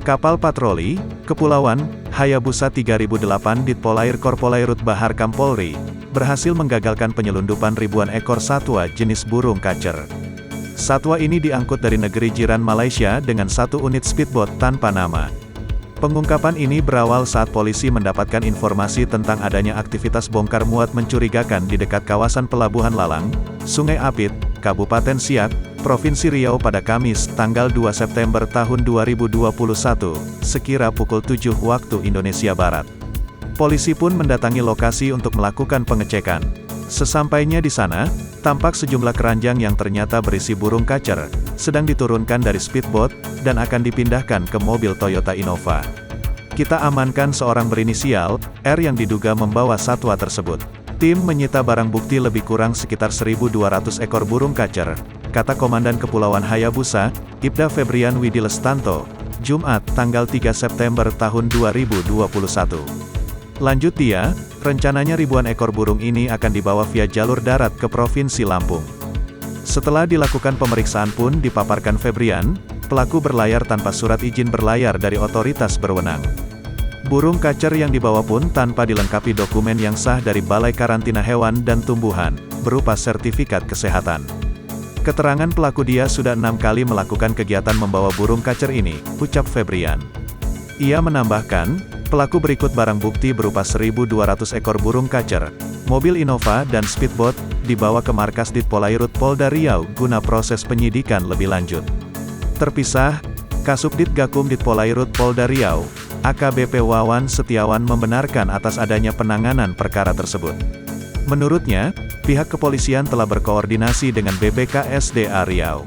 Kapal patroli, Kepulauan, Hayabusa 3008 Ditpolair Korpolairut Bahar Kampolri, berhasil menggagalkan penyelundupan ribuan ekor satwa jenis burung kacer. Satwa ini diangkut dari negeri jiran Malaysia dengan satu unit speedboat tanpa nama. Pengungkapan ini berawal saat polisi mendapatkan informasi tentang adanya aktivitas bongkar muat mencurigakan di dekat kawasan Pelabuhan Lalang, Sungai Apit, Kabupaten Siak, Provinsi Riau pada Kamis, tanggal 2 September tahun 2021, sekira pukul 7 waktu Indonesia Barat. Polisi pun mendatangi lokasi untuk melakukan pengecekan. Sesampainya di sana, tampak sejumlah keranjang yang ternyata berisi burung kacer, sedang diturunkan dari speedboat, dan akan dipindahkan ke mobil Toyota Innova. Kita amankan seorang berinisial, R yang diduga membawa satwa tersebut. Tim menyita barang bukti lebih kurang sekitar 1.200 ekor burung kacer, kata Komandan Kepulauan Hayabusa, Ibda Febrian Widilestanto, Jumat, tanggal 3 September tahun 2021. Lanjut dia, rencananya ribuan ekor burung ini akan dibawa via jalur darat ke Provinsi Lampung. Setelah dilakukan pemeriksaan pun dipaparkan Febrian, pelaku berlayar tanpa surat izin berlayar dari otoritas berwenang. Burung kacer yang dibawa pun tanpa dilengkapi dokumen yang sah dari Balai Karantina Hewan dan Tumbuhan, berupa sertifikat kesehatan. Keterangan pelaku dia sudah 6 kali melakukan kegiatan membawa burung kacer ini, ucap Febrian. Ia menambahkan, pelaku berikut barang bukti berupa 1.200 ekor burung kacer, mobil Innova dan speedboat, dibawa ke markas Ditpolairut Polda Riau guna proses penyidikan lebih lanjut. Terpisah, Kasubdit Gakum Ditpolairut Polda Riau, AKBP Wawan Setiawan membenarkan atas adanya penanganan perkara tersebut. Menurutnya, pihak kepolisian telah berkoordinasi dengan BBKSDA Riau.